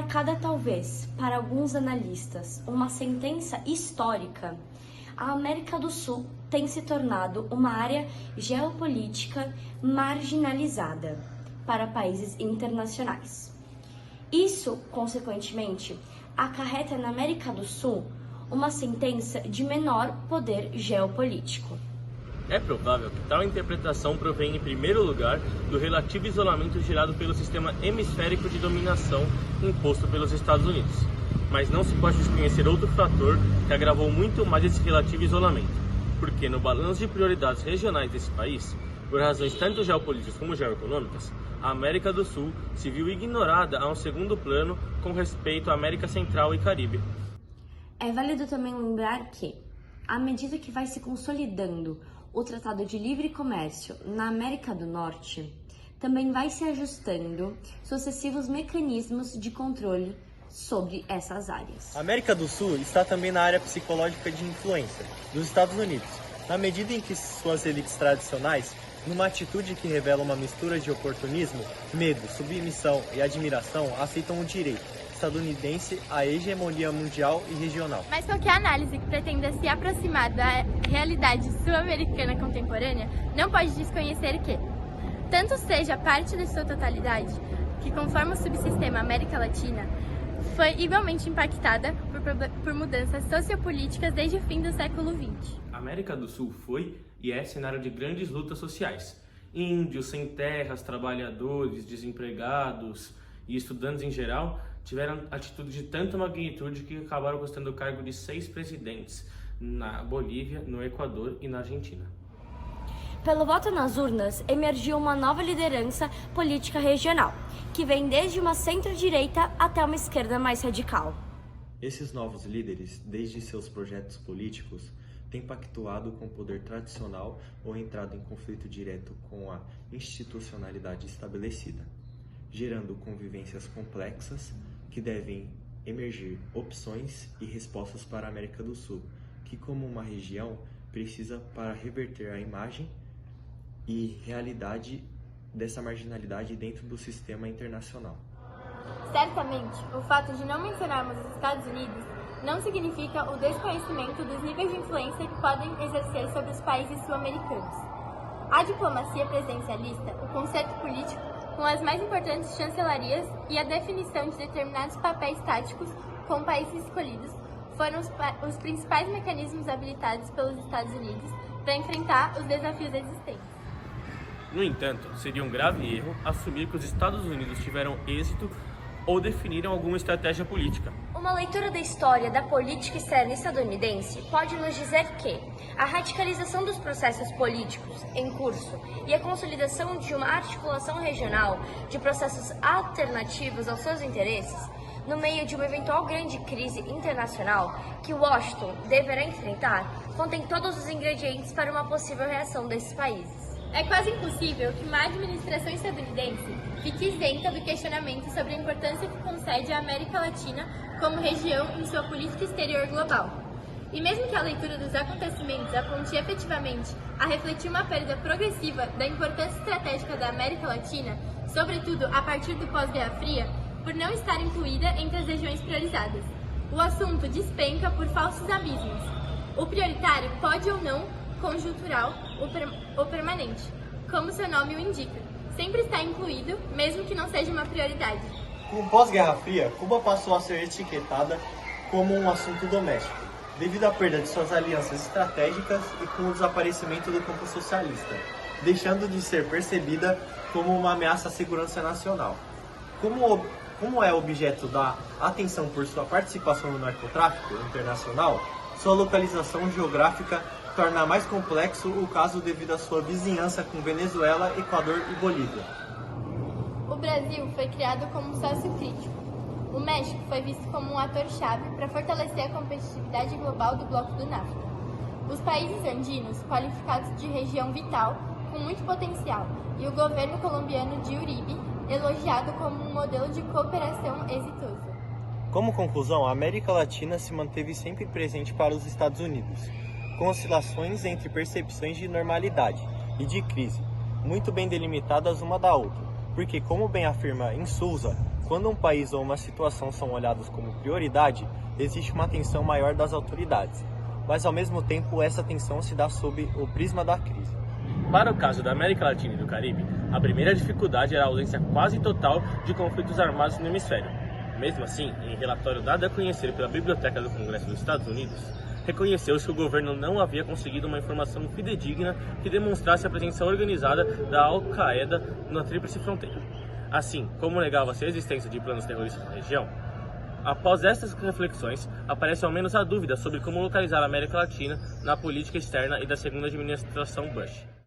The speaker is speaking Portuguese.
marcada talvez, para alguns analistas, uma sentença histórica, a América do Sul tem se tornado uma área geopolítica marginalizada para países internacionais. Isso, consequentemente, acarreta na América do Sul uma sentença de menor poder geopolítico. É provável que tal interpretação provém, em primeiro lugar, do relativo isolamento gerado pelo sistema hemisférico de dominação imposto pelos Estados Unidos. Mas não se pode desconhecer outro fator que agravou muito mais esse relativo isolamento, porque no balanço de prioridades regionais desse país, por razões tanto geopolíticas como geoeconômicas, a América do Sul se viu ignorada a um segundo plano com respeito à América Central e Caribe. É válido também lembrar que, à medida que vai se consolidando o Tratado de Livre Comércio na América do Norte, também vai se ajustando sucessivos mecanismos de controle sobre essas áreas. A América do Sul está também na área psicológica de influência dos Estados Unidos, na medida em que suas elites tradicionais, numa atitude que revela uma mistura de oportunismo, medo, submissão e admiração, aceitam o direito estadunidense à hegemonia mundial e regional. Mas qualquer análise que pretenda se aproximar da realidade sul-americana contemporânea não pode desconhecer que, tanto seja parte de sua totalidade, que conforma o subsistema América Latina, foi igualmente impactada por mudanças sociopolíticas desde o fim do século XX. A América do Sul foi e é cenário de grandes lutas sociais. Índios, sem terras, trabalhadores, desempregados e estudantes em geral tiveram atitude de tanta magnitude que acabaram custando o cargo de 6 presidentes na Bolívia, no Equador e na Argentina. Pelo voto nas urnas, emergiu uma nova liderança política regional, que vem desde uma centro-direita até uma esquerda mais radical. Esses novos líderes, desde seus projetos políticos, têm pactuado com o poder tradicional ou entrado em conflito direto com a institucionalidade estabelecida, gerando convivências complexas que devem emergir opções e respostas para a América do Sul, que como uma região precisa para reverter a imagem e realidade dessa marginalidade dentro do sistema internacional. Certamente, o fato de não mencionarmos os Estados Unidos não significa o desconhecimento dos níveis de influência que podem exercer sobre os países sul-americanos. A diplomacia presidencialista, o conceito político com as mais importantes chancelarias e a definição de determinados papéis táticos com países escolhidos foram os principais mecanismos habilitados pelos Estados Unidos para enfrentar os desafios existentes. No entanto, seria um grave erro assumir que os Estados Unidos tiveram êxito ou definiram alguma estratégia política. Uma leitura da história da política externa estadunidense pode nos dizer que a radicalização dos processos políticos em curso e a consolidação de uma articulação regional de processos alternativos aos seus interesses, no meio de uma eventual grande crise internacional que Washington deverá enfrentar, contém todos os ingredientes para uma possível reação desses países. É quase impossível que uma administração estadunidense fique isenta do questionamento sobre a importância que concede à América Latina como região em sua política exterior global. E mesmo que a leitura dos acontecimentos aponte efetivamente a refletir uma perda progressiva da importância estratégica da América Latina, sobretudo a partir do pós-Guerra Fria, por não estar incluída entre as regiões priorizadas, o assunto despenca por falsos abismos. O prioritário pode ou não, conjuntural ou permanente, como seu nome o indica, sempre está incluído, mesmo que não seja uma prioridade. Com o pós-Guerra Fria, Cuba passou a ser etiquetada como um assunto doméstico, devido à perda de suas alianças estratégicas e com o desaparecimento do campo socialista, deixando de ser percebida como uma ameaça à segurança nacional. Como é objeto da atenção por sua participação no narcotráfico internacional, sua localização geográfica torna mais complexo o caso devido à sua vizinhança com Venezuela, Equador e Bolívia. O Brasil foi criado como um sócio crítico. O México foi visto como um ator-chave para fortalecer a competitividade global do bloco do NAFTA. Os países andinos, qualificados de região vital, com muito potencial, e o governo colombiano de Uribe, elogiado como um modelo de cooperação exitoso. Como conclusão, a América Latina se manteve sempre presente para os Estados Unidos, com oscilações entre percepções de normalidade e de crise, muito bem delimitadas uma da outra, porque, como bem afirma Insulza, quando um país ou uma situação são olhados como prioridade, existe uma atenção maior das autoridades, mas ao mesmo tempo essa atenção se dá sob o prisma da crise. Para o caso da América Latina e do Caribe, a primeira dificuldade era a ausência quase total de conflitos armados no hemisfério. Mesmo assim, em relatório dado a conhecer pela Biblioteca do Congresso dos Estados Unidos, reconheceu-se que o governo não havia conseguido uma informação fidedigna que demonstrasse a presença organizada da Al-Qaeda na Tríplice Fronteira. Assim como negava-se a existência de planos terroristas na região, após estas reflexões, aparece ao menos a dúvida sobre como localizar a América Latina na política externa e da segunda administração Bush.